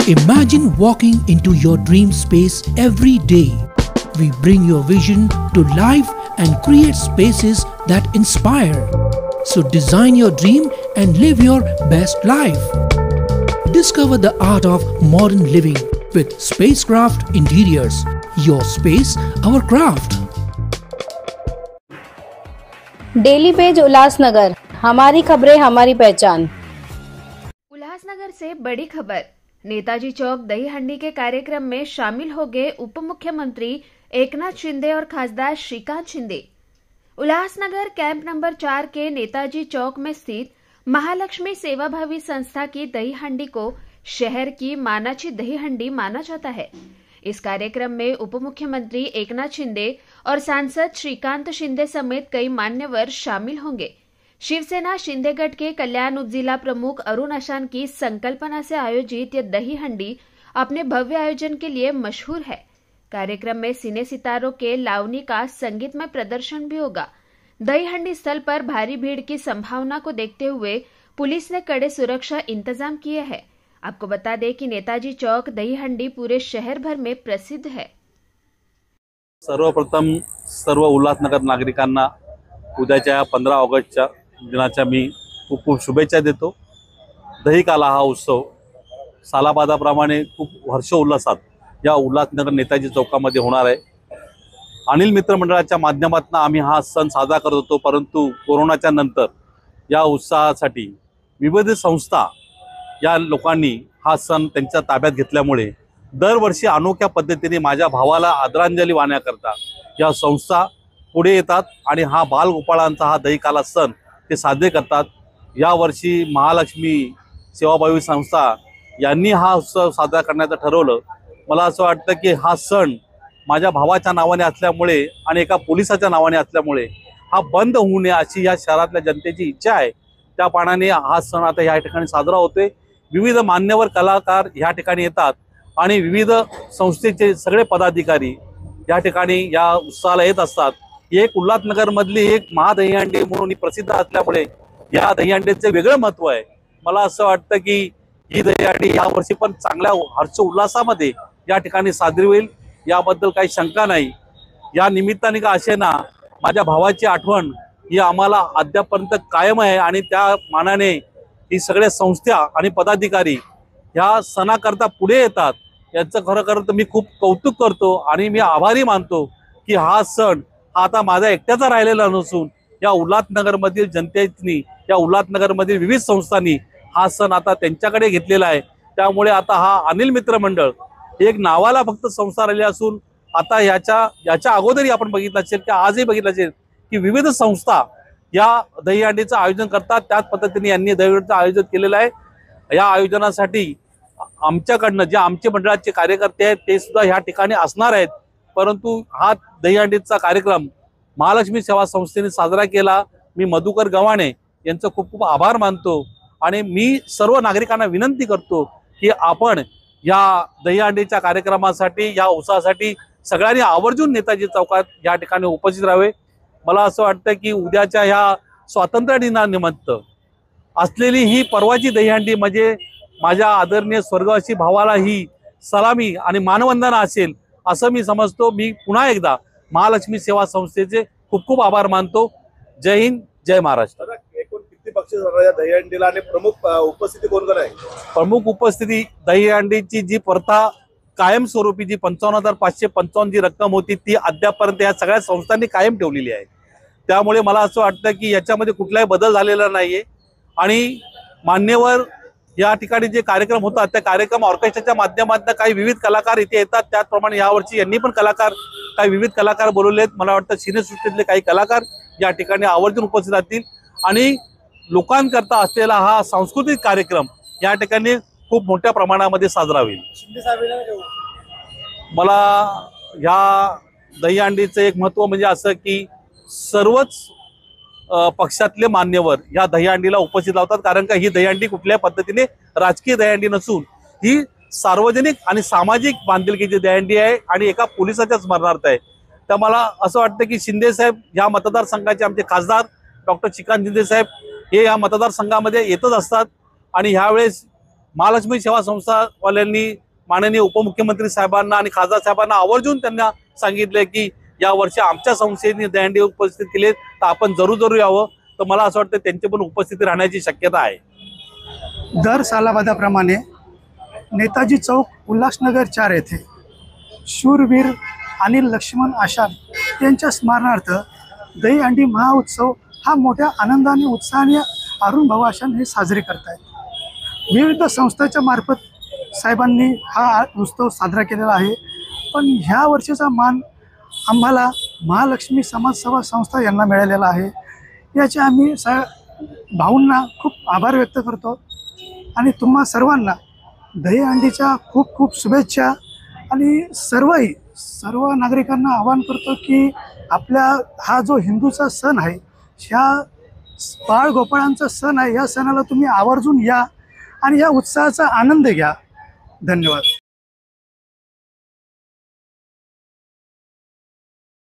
Imagine walking into your dream space every day. We bring your vision to life and create spaces that inspire. So design your dream and live your best life. Discover the art of modern living with Spacecraft Interiors. Your space, our craft. Daily page Ulhasnagar, हमारी खबरें हमारी पहचान। उल्लासनगर से बड़ी खबर। नेताजी चौक दही हंडी के कार्यक्रम में शामिल हो गए उप मुख्यमंत्री एकनाथ शिंदे और खासदार श्रीकांत शिंदे। उल्लासनगर कैंप नंबर 4 के नेताजी चौक में स्थित महालक्ष्मी सेवाभावी संस्था की दही हंडी को शहर की मानाची दही हंडी माना जाता है। इस कार्यक्रम में उप मुख्यमंत्री एकनाथ शिंदे और सांसद श्रीकांत शिंदे समेत कई मान्यवर शामिल होंगे। शिवसेना शिंदेगढ़ के कल्याण उपजिला प्रमुख अरुण अशान की संकल्पना से आयोजित यह दही हंडी अपने भव्य आयोजन के लिए मशहूर है। कार्यक्रम में सिने सितारों के लावनी का संगीतमय प्रदर्शन भी होगा। दही हंडी स्थल पर भारी भीड़ की संभावना को देखते हुए पुलिस ने कड़े सुरक्षा इंतजाम किए हैं। आपको बता दें कि नेताजी चौक दही हंडी पूरे शहर भर में प्रसिद्ध है। सर्वप्रथम सर्व उल्हासनगर नागरिकांना उद्याच्या 15 ऑगस्टच्या दिनाच्या मी खूप खूप शुभेच्छा देतो। दहीकाला हा उत्सव सालाबादाप्रमाणे खूप हर्षोल्लासात या उल्हासनगर नेताजी चौकामध्ये होणार आहे। अनिल मित्र मंडळाच्या माध्यमातून आम्ही हा सण साजरा करत होतो, परंतु कोरोनाच्या नंतर या उत्साहासाठी विविध संस्था या लोकांनी हा सण त्यांच्या ताब्यात घेतल्यामुळे दरवर्षी अनोख्या पद्धतीने माझ्या भावाला आदरांजली वाहण्याकरता या संस्था पुढे येतात आणि हा बालगोपाळांचा हा दहीकाला सण ते साजरे करतात। यावर्षी महालक्ष्मी सेवाभावी संस्था यांनी हा उत्सव साजरा करण्याचं ठरवलं। मला असं वाटतं की हा सण माझ्या भावाच्या नावाने असल्यामुळे आणि एका पोलिसाच्या नावाने असल्यामुळे हा बंद होऊ नये अशी या शहरातल्या जनतेची इच्छा आहे। त्या पानाने हा सण आता या ठिकाणी साजरा होतोय। विविध मान्यवर कलाकार या ठिकाणी येतात आणि विविध संस्थेचे सगळे पदाधिकारी या ठिकाणी या उत्सवाला येत असतात। एक उल्हासनगर मधली एक महादहीहंडी म्हणून प्रसिद्ध असल्यामुळे या दहीहंडीचे वेगळं महत्त्व आहे। मला असं वाटतं की ही दहीहंडी यावर्षी पण चांगल्या हर्ष उल्हासामध्ये या ठिकाणी साजरी होईल, याबद्दल काही शंका नाही। या निमित्ताने का असे ना माझ्या भावाची आठवण ही आम्हाला अद्यापर्यंत कायम आहे आणि त्या मानाने ही सगळ्या संस्था आणि पदाधिकारी ह्या सणाकरता पुढे येतात। याचं खरं तर मी खूप कौतुक करतो आणि मी आभारी मानतो की हा सण आता माझा एकट्याचा राहिलेला नसून या उल्हासनगरमधील जनतेने या उल्हासनगरमधील विविध संस्थांनी हा सण आता त्यांच्याकडे घेतलेला आहे। त्यामुळे आता हा अनिल मित्र मंडळ एक नावाला फक्त संस्था राहिली असून आता याच्या अगोदरही आपण बघितलं असेल की आजही बघितलं असेल की विविध संस्था या दहीहंडीचं आयोजन करतात। त्याच पद्धतीने यांनी दहीहंडीचं आयोजन केलेलं आहे। या आयोजनासाठी आमच्याकडनं जे आमचे मंडळाचे कार्यकर्ते आहेत ते सुद्धा ह्या ठिकाणी असणार आहेत, परंतु हा दहीहंडीचा कार्यक्रम महालक्ष्मी सेवा संस्थेने साजरा केला। मी मधुकर गव्हाणे यांचं खूप खूप आभार मानतो आणि मी सर्व नागरिकांना विनंती करतो की आपण या दहीहंडीच्या कार्यक्रमासाठी या उत्सवासाठी सगळ्यांनी आवर्जून नेताजी चौकात या ठिकाणी उपस्थित राहावे। मला असं वाटतं की उद्याच्या ह्या स्वातंत्र्य दिनानिमित्त असलेली ही परवाची दहीहंडी म्हणजे माझ्या आदरणीय स्वर्गवासी भावाला ही सलामी आणि मानवंदना असेल असं मी समजतो। मी पुन्हा एकदा महालक्ष्मी सेवा संस्थेचे खूप खूप आभार मानतो। जय हिंद, जय महाराष्ट्र। एकूण किती बक्षीस या दहीहंडीला आणि प्रमुख उपस्थिती कोण कोण आहे? प्रमुख उपस्थिती दहीहंडीची जी प्रथा कायमस्वरूपी जी 55,555 जी रक्कम होती ती अद्यापर्यंत या सगळ्या संस्थांनी कायम ठेवलेली आहे। त्यामुळे मला असं वाटतं की याच्यामध्ये कुठलाही बदल झालेला नाहीये आणि मान्यवर या ठिकाणी जे कार्यक्रम होतात त्या कार्यक्रम ऑर्केस्ट्राच्या माध्यमातून काही विविध कलाकार इथे येतात। त्याचप्रमाणे यावर्षी यांनी पण काही विविध कलाकार बोलवलेत। मला वाटतं सिनेसृष्टीतले काही कलाकार या ठिकाणी आवर्जून उपस्थित राहतील आणि लोकांकरता असलेला हा सांस्कृतिक कार्यक्रम या ठिकाणी खूप मोठ्या प्रमाणामध्ये साजरा होईल। मला ह्या दहीहंडीचं एक महत्त्व म्हणजे असं की सर्वच पक्षातले मान्यवर या दहीहंडीला उपस्थित लावतात, कारण का ही दहीहंडी कुठल्याही पद्धतीने राजकीय दहीहंडी नसून ही सार्वजनिक आणि सामाजिक बांधिलकीची दहीहंडी आहे आणि एका पोलिसाच्या स्मरणार्थ आहे। तर मला असं वाटतं की शिंदे साहेब या मतदारसंघाचे आमचे खासदार डॉक्टर श्रीकांत शिंदे साहेब हे या मतदारसंघामध्ये येतच असतात आणि ह्यावेळेस महालक्ष्मी सेवा संस्थावाल्यांनी माननीय उपमुख्यमंत्री साहेबांना आणि खासदार साहेबांना आवर्जून त्यांना सांगितले की या वर्षी आमच्या संस्थेने दहीहंडी उपस्थित केले तर आपण जरूर यावं. तर मला असं वाटतं त्यांची पण उपस्थिती राहण्याची शक्यता आहे. दर सालाबादाप्रमाणे नेताजी चौक उल्हासनगर 4 येथे शूरवीर अनिल लक्ष्मण आशान यांच्या स्मरणार्थ दहीहंडी महाउत्सव हा मोठ्या आनंदाने उत्साहाने अरुण भाऊ आशान हे साजरे करतायत. विविध संस्थांच्या मार्फत साहेबांनी हा उत्सव साजरा केलेला आहे. पण ह्या वर्षीचा मान आम्हाला महालक्ष्मी समाजसेवा संस्था यांना मिळालेला आहे. याचे आम्ही भाऊंना खूप आभार व्यक्त करतो आणि तुम्हा सर्वांना दहीहंडीच्या खूप खूप शुभेच्छा. आणि सर्व नागरिकांना आवाहन करतो की आपल्या हा जो हिंदूचा सण आहे, ह्या बाळगोपाळांचा सण आहे, या सणाला तुम्ही आवर्जून या आणि या उत्साहाचा आनंद घ्या. धन्यवाद.